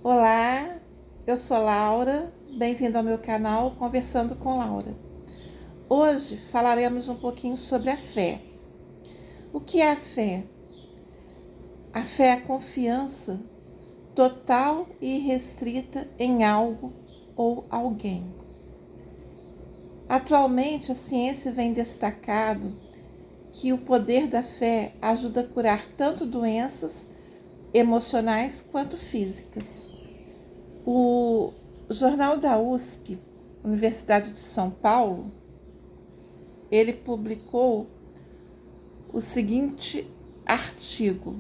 Olá, eu sou Laura, bem-vindo ao meu canal Conversando com Laura. Hoje falaremos um pouquinho sobre a fé. O que é a fé? A fé é a confiança total e irrestrita em algo ou alguém. Atualmente, a ciência vem destacado que o poder da fé ajuda a curar tanto doenças emocionais quanto físicas. O Jornal da USP, Universidade de São Paulo, ele publicou o seguinte artigo: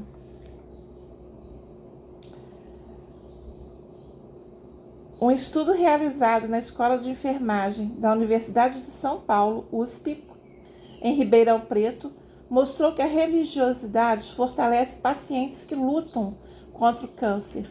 um estudo realizado na Escola de Enfermagem da Universidade de São Paulo, USP, em Ribeirão Preto, mostrou que a religiosidade fortalece pacientes que lutam contra o câncer.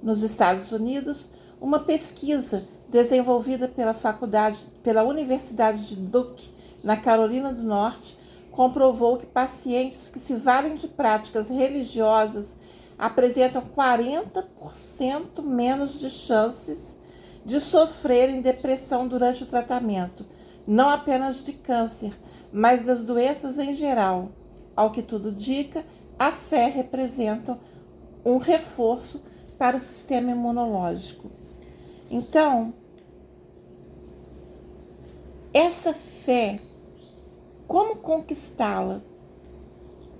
Nos Estados Unidos, uma pesquisa desenvolvida pela Universidade de Duke, na Carolina do Norte, comprovou que pacientes que se valem de práticas religiosas apresentam 40% menos de chances de sofrerem depressão durante o tratamento, não apenas de câncer, mas das doenças em geral. Ao que tudo indica, a fé representa um reforço para o sistema imunológico. Então, essa fé, como conquistá-la?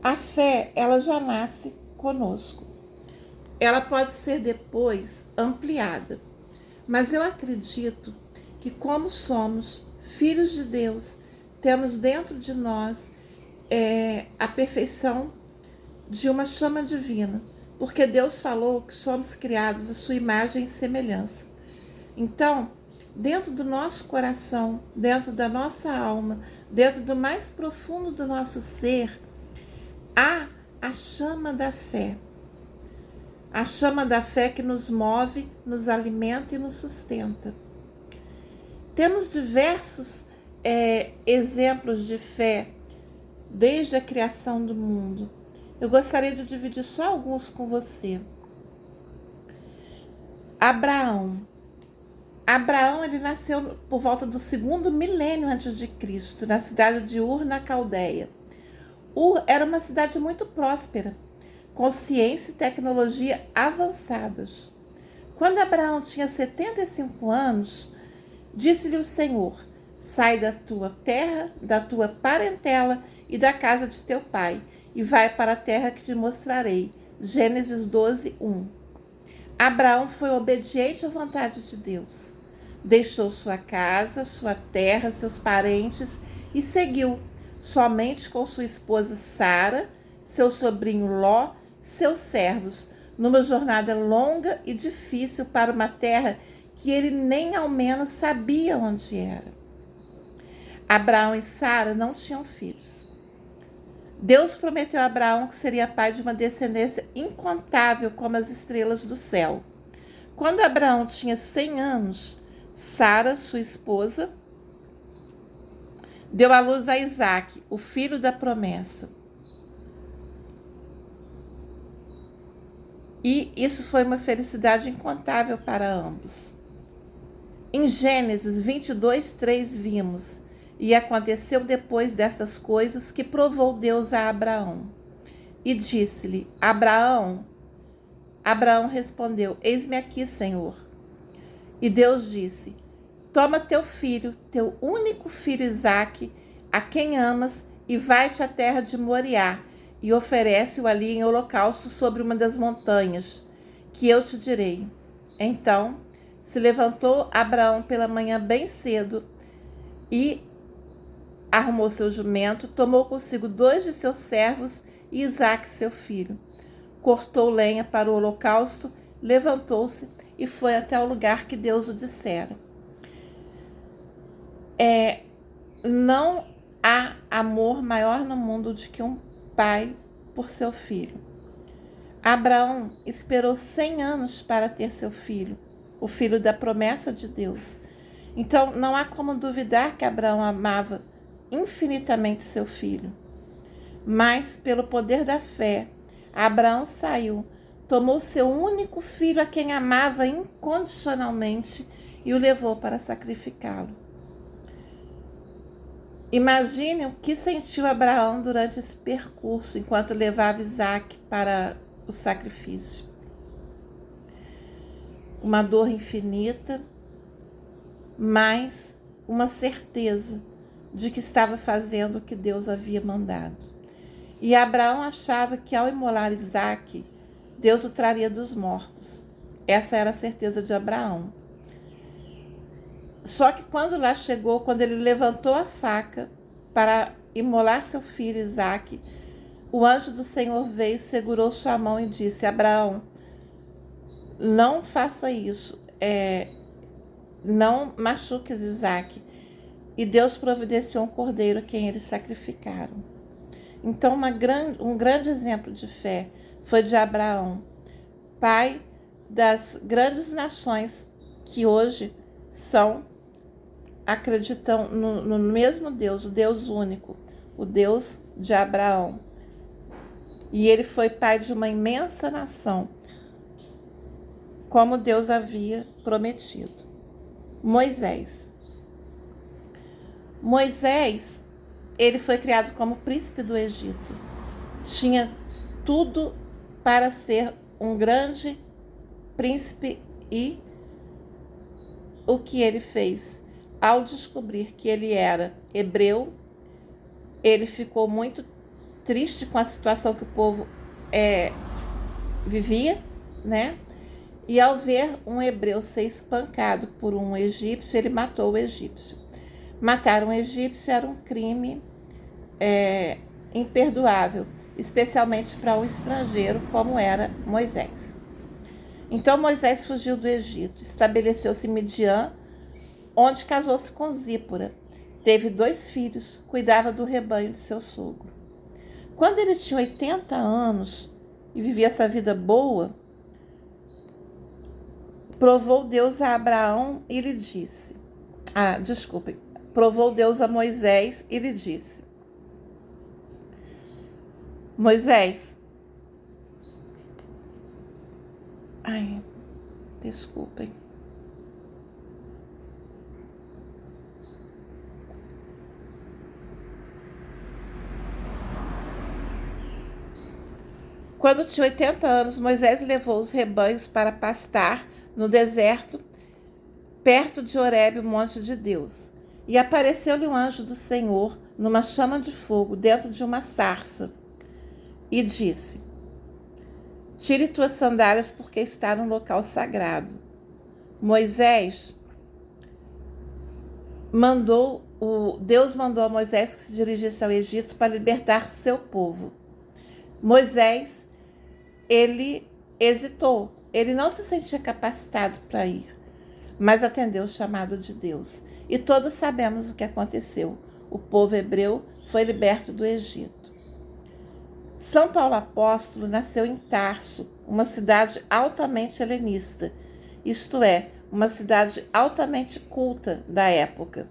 A fé, ela já nasce conosco. Ela pode ser depois ampliada, mas eu acredito que, como somos filhos de Deus, temos dentro de nós a perfeição de uma chama divina, porque Deus falou que somos criados à sua imagem e semelhança. Então, dentro do nosso coração, dentro da nossa alma, dentro do mais profundo do nosso ser, há a chama da fé. A chama da fé que nos move, nos alimenta e nos sustenta. Temos diversos exemplos de fé desde a criação do mundo. Eu gostaria de dividir só alguns com você. Abraão, ele nasceu por volta do 2º milênio antes de Cristo, na cidade de Ur, na Caldeia. Ur era uma cidade muito próspera, com ciência e tecnologia avançadas. Quando Abraão tinha 75 anos, disse-lhe o Senhor: sai da tua terra, da tua parentela e da casa de teu pai, e vai para a terra que te mostrarei. Gênesis 12, 1. Abraão foi obediente à vontade de Deus. Deixou sua casa, sua terra, seus parentes e seguiu, somente com sua esposa Sara, seu sobrinho Ló, seus servos, numa jornada longa e difícil para uma terra que ele nem ao menos sabia onde era. Abraão e Sara não tinham filhos. Deus prometeu a Abraão que seria pai de uma descendência incontável como as estrelas do céu. Quando Abraão tinha 100 anos, Sara, sua esposa, deu à luz a Isaque, o filho da promessa. E isso foi uma felicidade incontável para ambos. Em Gênesis 22, 3 vimos: e aconteceu depois destas coisas que provou Deus a Abraão. E disse-lhe: Abraão. Abraão respondeu: eis-me aqui, Senhor. E Deus disse: toma teu filho, teu único filho Isaque, a quem amas, e vai-te à terra de Moriá, e oferece-o ali em holocausto sobre uma das montanhas, que eu te direi. Então se levantou Abraão pela manhã bem cedo, e arrumou seu jumento, tomou consigo 2 de seus servos e Isaque seu filho. Cortou lenha para o holocausto, levantou-se e foi até o lugar que Deus o dissera. Não há amor maior no mundo do que um pai por seu filho. Abraão esperou 100 anos para ter seu filho, o filho da promessa de Deus. Então, não há como duvidar que Abraão amava infinitamente seu filho. Mas, pelo poder da fé, Abraão saiu tomou seu único filho, a quem amava incondicionalmente, e o levou para sacrificá-lo. Imagine o que sentiu Abraão durante esse percurso, enquanto levava Isaque para o sacrifício. Uma dor infinita, mas uma certeza de que estava fazendo o que Deus havia mandado. E Abraão achava que ao imolar Isaque, Deus o traria dos mortos. Essa era a certeza de Abraão. Só que quando lá chegou, quando ele levantou a faca para imolar seu filho Isaque, o anjo do Senhor veio, segurou sua mão e disse: Abraão, não faça isso, não machuques Isaque. E Deus providenciou um cordeiro a quem eles sacrificaram. Então, um grande exemplo de fé foi de Abraão, pai das grandes nações que hoje acreditam no mesmo Deus, o Deus único, o Deus de Abraão. E ele foi pai de uma imensa nação, como Deus havia prometido. Moisés, ele foi criado como príncipe do Egito. Tinha tudo para ser um grande príncipe, e o que ele fez? Ao descobrir que ele era hebreu, ele ficou muito triste com a situação que o povo vivia, né? E ao ver um hebreu ser espancado por um egípcio, ele matou o egípcio. Matar um egípcio era um crime imperdoável, especialmente para um estrangeiro como era Moisés. Então Moisés fugiu do Egito, estabeleceu-se em Midian, onde casou-se com Zípora. Teve 2 filhos, cuidava do rebanho de seu sogro. Quando ele tinha 80 anos e vivia essa vida boa, provou Deus a Abraão e lhe disse... Provou Deus a Moisés e lhe disse: Moisés, desculpem. Quando tinha 80 anos, Moisés levou os rebanhos para pastar no deserto, perto de Horebe, o monte de Deus. E apareceu-lhe um anjo do Senhor numa chama de fogo dentro de uma sarça e disse: Tire tuas sandálias, porque está num local sagrado. Deus mandou a Moisés que se dirigisse ao Egito para libertar seu povo. Moisés, ele hesitou, ele não se sentia capacitado para ir, mas atendeu o chamado de Deus. E todos sabemos o que aconteceu. O povo hebreu foi liberto do Egito. São Paulo apóstolo nasceu em Tarso, uma cidade altamente helenista, isto é, uma cidade altamente culta da época.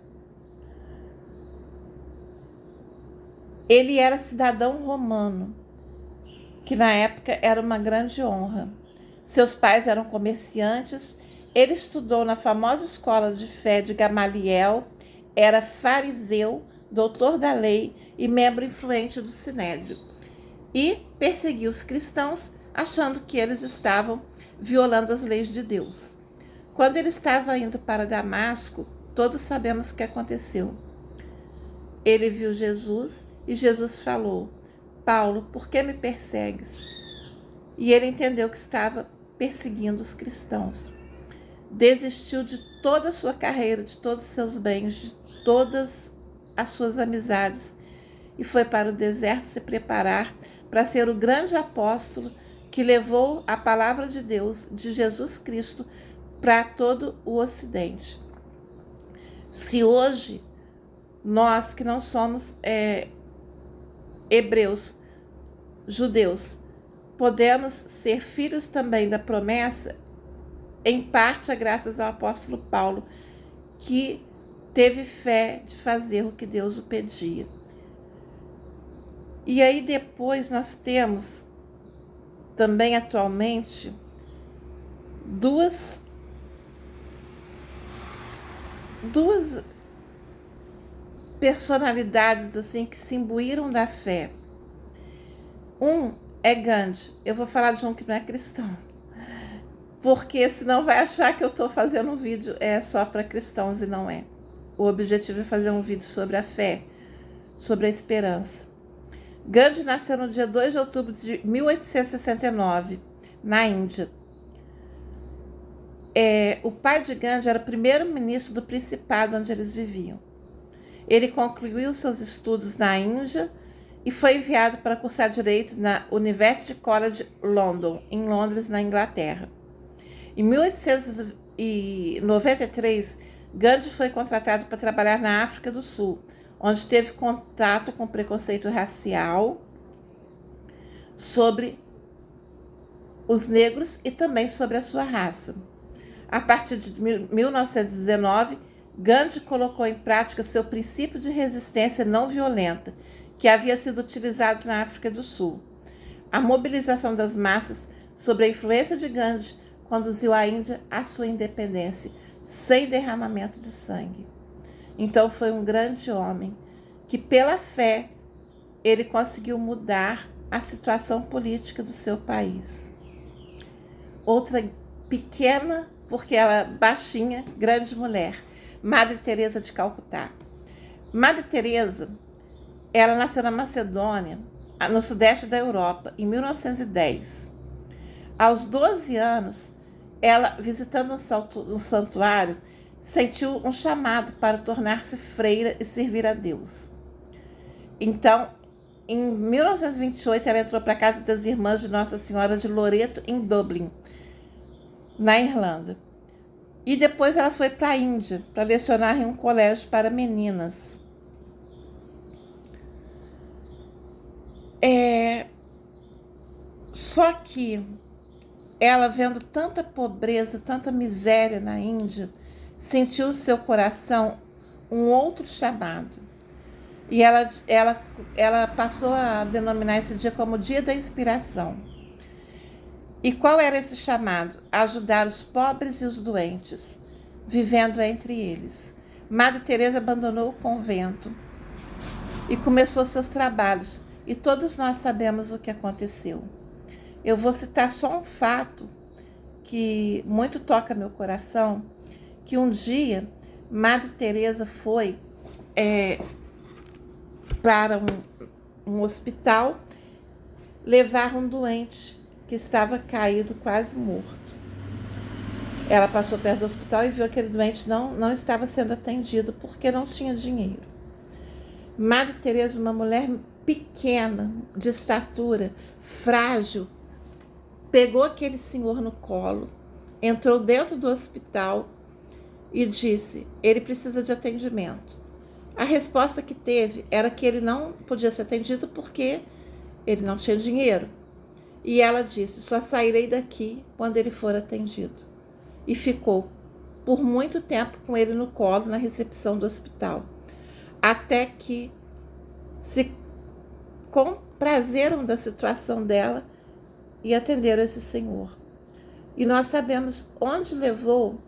Ele era cidadão romano, que na época era uma grande honra. Seus pais eram comerciantes. Ele estudou na famosa escola de fé de Gamaliel, era fariseu, doutor da lei e membro influente do Sinédrio. E perseguiu os cristãos, achando que eles estavam violando as leis de Deus. Quando ele estava indo para Damasco, todos sabemos o que aconteceu. Ele viu Jesus e Jesus falou: Paulo, por que me persegues? E ele entendeu que estava perseguindo os cristãos. Desistiu de toda a sua carreira, de todos os seus bens, de todas as suas amizades, e foi para o deserto se preparar para ser o grande apóstolo que levou a palavra de Deus, de Jesus Cristo, para todo o Ocidente. Se hoje nós que não somos hebreus, judeus, podemos ser filhos também da promessa, em parte é graças ao apóstolo Paulo, que teve fé de fazer o que Deus o pedia. E aí depois nós temos também atualmente duas personalidades assim que se imbuíram da fé. Um é Gandhi. Eu vou falar de um que não é cristão, porque senão vai achar que eu estou fazendo um vídeo só para cristãos, e não é. O objetivo é fazer um vídeo sobre a fé, sobre a esperança. Gandhi nasceu no dia 2 de outubro de 1869, na Índia. O pai de Gandhi era o primeiro-ministro do Principado onde eles viviam. Ele concluiu seus estudos na Índia e foi enviado para cursar Direito na University College London, em Londres, na Inglaterra. Em 1893, Gandhi foi contratado para trabalhar na África do Sul, onde teve contato com preconceito racial sobre os negros e também sobre a sua raça. A partir de 1919, Gandhi colocou em prática seu princípio de resistência não violenta, que havia sido utilizado na África do Sul. A mobilização das massas sob a influência de Gandhi conduziu a Índia à sua independência, sem derramamento de sangue. Então foi um grande homem que, pela fé, ele conseguiu mudar a situação política do seu país. Outra pequena, porque ela é baixinha, grande mulher, Madre Teresa de Calcutá. Madre Teresa, ela nasceu na Macedônia, no sudeste da Europa, em 1910. Aos 12 anos, ela, visitando um santuário, sentiu um chamado para tornar-se freira e servir a Deus. Então, em 1928, ela entrou para a casa das irmãs de Nossa Senhora de Loreto, em Dublin, na Irlanda. E depois ela foi para a Índia, para lecionar em um colégio para meninas. Só que ela, vendo tanta pobreza, tanta miséria na Índia, sentiu no seu coração um outro chamado. E ela passou a denominar esse dia como Dia da Inspiração. E qual era esse chamado? Ajudar os pobres e os doentes, vivendo entre eles. Madre Teresa abandonou o convento e começou seus trabalhos. E todos nós sabemos o que aconteceu. Eu vou citar só um fato que muito toca meu coração, que um dia Madre Teresa foi para um hospital levar um doente que estava caído, quase morto. Ela passou perto do hospital e viu que aquele doente não estava sendo atendido porque não tinha dinheiro. Madre Teresa, uma mulher pequena, de estatura, frágil, pegou aquele senhor no colo, entrou dentro do hospital e disse: ele precisa de atendimento. A resposta que teve era que ele não podia ser atendido porque ele não tinha dinheiro. E ela disse: só sairei daqui quando ele for atendido. E ficou por muito tempo com ele no colo na recepção do hospital, até que se comprazeram da situação dela e atenderam esse senhor. E nós sabemos onde levou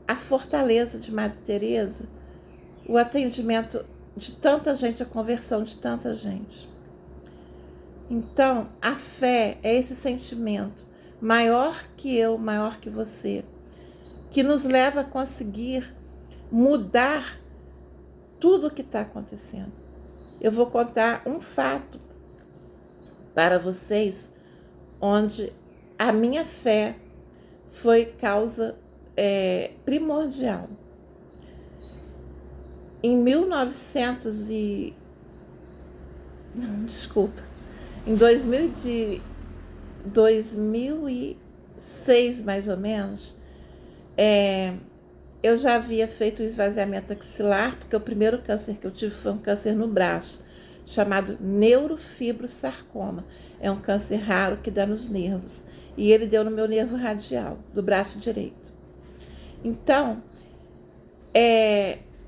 a fortaleza de Madre Teresa, o atendimento de tanta gente, a conversão de tanta gente. Então, a fé é esse sentimento maior que eu, maior que você, que nos leva a conseguir mudar tudo o que está acontecendo. Eu vou contar um fato para vocês, onde a minha fé foi causa primordial. Em 2006, mais ou menos, eu já havia feito o esvaziamento axilar, porque o primeiro câncer que eu tive foi um câncer no braço, chamado neurofibrosarcoma. É um câncer raro que dá nos nervos. E ele deu no meu nervo radial, do braço direito. Então,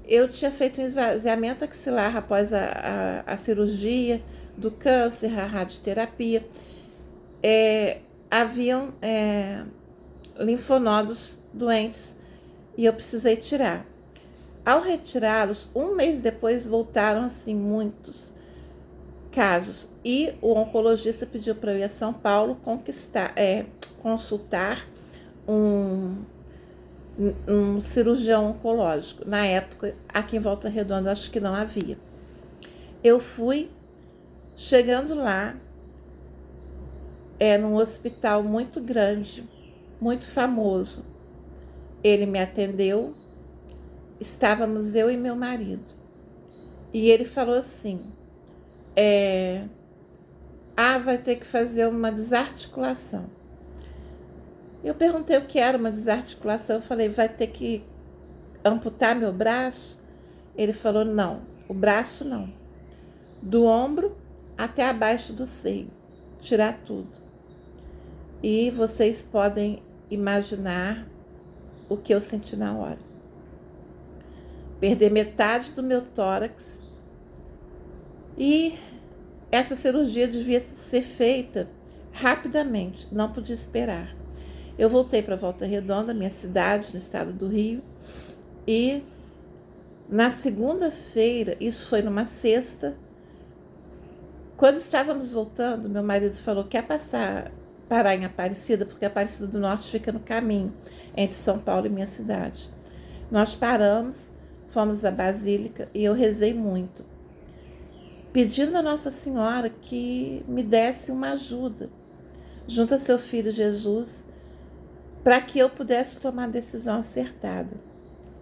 eu tinha feito um esvaziamento axilar após a cirurgia do câncer, a radioterapia. haviam linfonodos doentes e eu precisei tirar. Ao retirá-los, um mês depois voltaram assim muitos casos e o oncologista pediu para eu ir a São Paulo consultar um cirurgião oncológico. Na época, aqui em Volta Redonda, acho que não havia. Eu fui, chegando lá, num hospital muito grande, muito famoso. Ele me atendeu, estávamos eu e meu marido. E ele falou assim, vai ter que fazer uma desarticulação. Eu perguntei o que era uma desarticulação, eu falei, vai ter que amputar meu braço? Ele falou, não, o braço não. Do ombro até abaixo do seio, tirar tudo. E vocês podem imaginar o que eu senti na hora. Perder metade do meu tórax. E essa cirurgia devia ser feita rapidamente, não podia esperar. Eu voltei para Volta Redonda, minha cidade, no estado do Rio, e na segunda-feira, isso foi numa sexta, quando estávamos voltando, meu marido falou que ia parar em Aparecida, porque Aparecida do Norte fica no caminho entre São Paulo e minha cidade. Nós paramos, fomos à Basílica e eu rezei muito, pedindo a Nossa Senhora que me desse uma ajuda, junto a seu filho Jesus, para que eu pudesse tomar a decisão acertada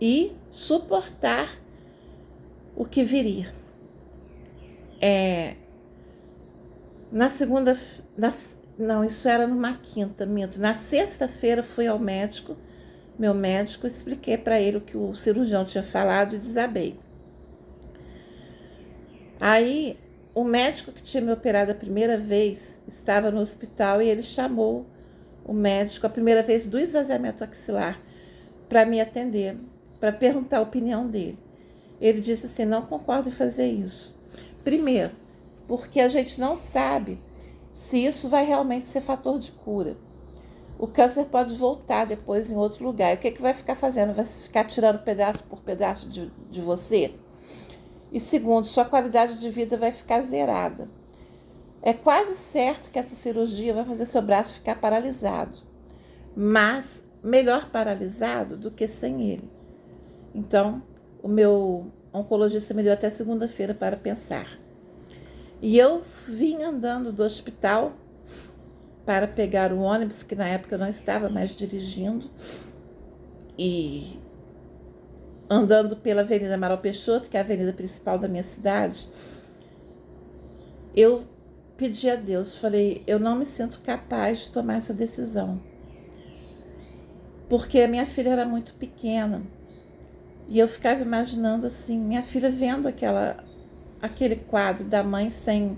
e suportar o que viria. Na segunda, não, isso era numa quinta, minto. Na sexta-feira fui ao médico, meu médico, expliquei para ele o que o cirurgião tinha falado e desabei. Aí, o médico que tinha me operado a primeira vez estava no hospital e ele chamou o médico, a primeira vez do esvaziamento axilar, para me atender, para perguntar a opinião dele. Ele disse assim, não concordo em fazer isso. Primeiro, porque a gente não sabe se isso vai realmente ser fator de cura. O câncer pode voltar depois em outro lugar. E o que vai ficar fazendo? Vai ficar tirando pedaço por pedaço de você? E segundo, sua qualidade de vida vai ficar zerada. É quase certo que essa cirurgia vai fazer seu braço ficar paralisado. Mas melhor paralisado do que sem ele. Então, o meu oncologista me deu até segunda-feira para pensar. E eu vim andando do hospital para pegar o ônibus, que na época eu não estava mais dirigindo, e andando pela Avenida Amaral Peixoto, que é a avenida principal da minha cidade, eu pedi a Deus, falei, eu não me sinto capaz de tomar essa decisão, porque a minha filha era muito pequena, e eu ficava imaginando assim, minha filha vendo aquele quadro da mãe sem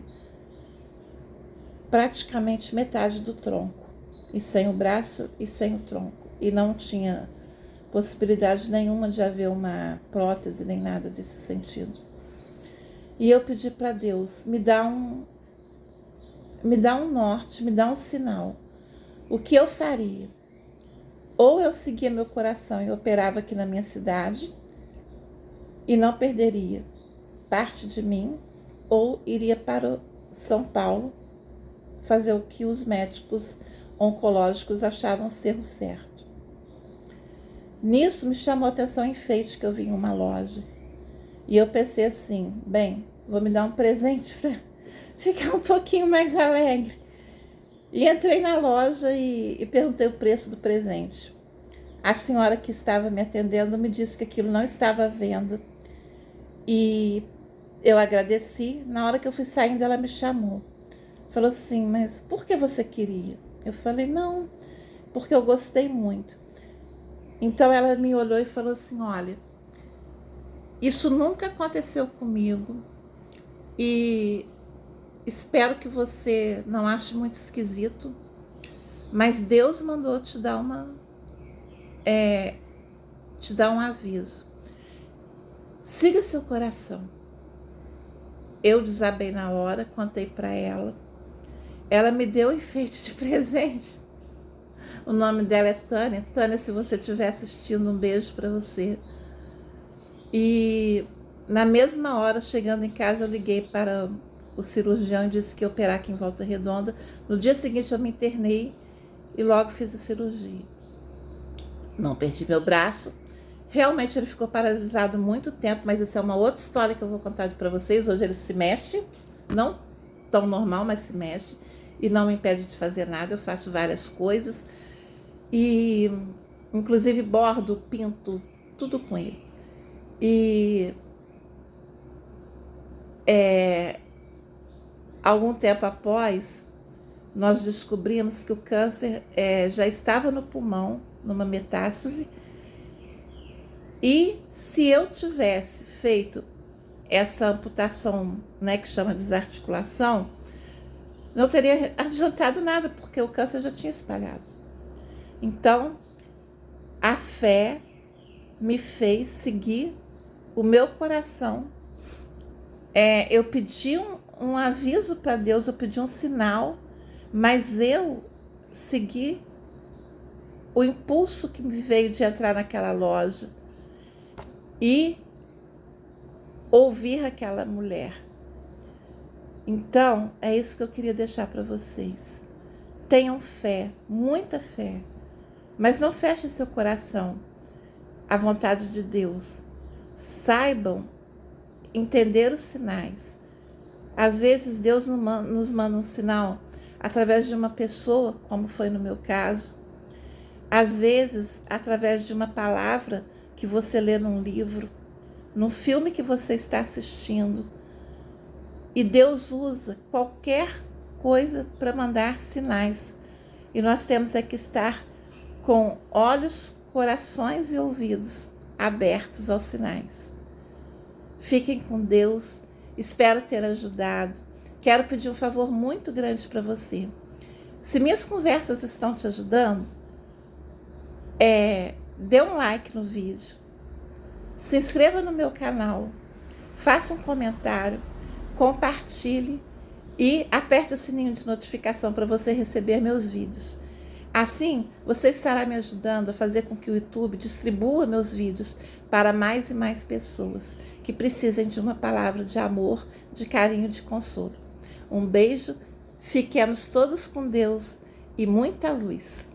praticamente metade do tronco, e sem o braço e sem o tronco, e não tinha possibilidade nenhuma de haver uma prótese, nem nada desse sentido. E eu pedi para Deus, me dá um norte, me dá um sinal. O que eu faria? Ou eu seguia meu coração e operava aqui na minha cidade e não perderia parte de mim, ou iria para São Paulo fazer o que os médicos oncológicos achavam ser o certo. Nisso me chamou a atenção um enfeite que eu vi em uma loja. E eu pensei assim, bem, vou me dar um presente para ficar um pouquinho mais alegre. E entrei na loja e perguntei o preço do presente. A senhora que estava me atendendo me disse que aquilo não estava à venda. E eu agradeci. Na hora que eu fui saindo, ela me chamou. Falou assim, mas por que você queria? Eu falei, não, porque eu gostei muito. Então ela me olhou e falou assim, olha, isso nunca aconteceu comigo e espero que você não ache muito esquisito, mas Deus mandou te dar um aviso. Siga seu coração. Eu desabei na hora, contei para ela. Ela me deu o enfeite de presente. O nome dela é Tânia. Tânia, se você estiver assistindo, um beijo para você. E na mesma hora, chegando em casa, eu liguei para o cirurgião e disse que ia operar aqui em Volta Redonda. No dia seguinte eu me internei e logo fiz a cirurgia. Não perdi meu braço. Realmente ele ficou paralisado muito tempo, mas isso é uma outra história que eu vou contar para vocês. Hoje ele se mexe, não tão normal, mas se mexe e não me impede de fazer nada. Eu faço várias coisas e inclusive bordo, pinto, tudo com ele. E algum tempo após, nós descobrimos que o câncer já estava no pulmão, numa metástase, e se eu tivesse feito essa amputação, né, que chama desarticulação, não teria adiantado nada, porque o câncer já tinha espalhado. Então, a fé me fez seguir o meu coração. Eu pedi um aviso para Deus, eu pedi um sinal, mas eu segui o impulso que me veio de entrar naquela loja e ouvir aquela mulher. Então, é isso que eu queria deixar para vocês. Tenham fé, muita fé, mas não feche seu coração à vontade de Deus. Saibam entender os sinais. Às vezes Deus nos manda um sinal através de uma pessoa, como foi no meu caso. Às vezes, através de uma palavra que você lê num livro, num filme que você está assistindo. E Deus usa qualquer coisa para mandar sinais. E nós temos que estar com olhos, corações e ouvidos abertos aos sinais. Fiquem com Deus. Espero ter ajudado. Quero pedir um favor muito grande para você. Se minhas conversas estão te ajudando, dê um like no vídeo. Se inscreva no meu canal. Faça um comentário. Compartilhe e aperte o sininho de notificação para você receber meus vídeos. Assim, você estará me ajudando a fazer com que o YouTube distribua meus vídeos para mais e mais pessoas que precisem de uma palavra de amor, de carinho, de consolo. Um beijo, fiquemos todos com Deus e muita luz.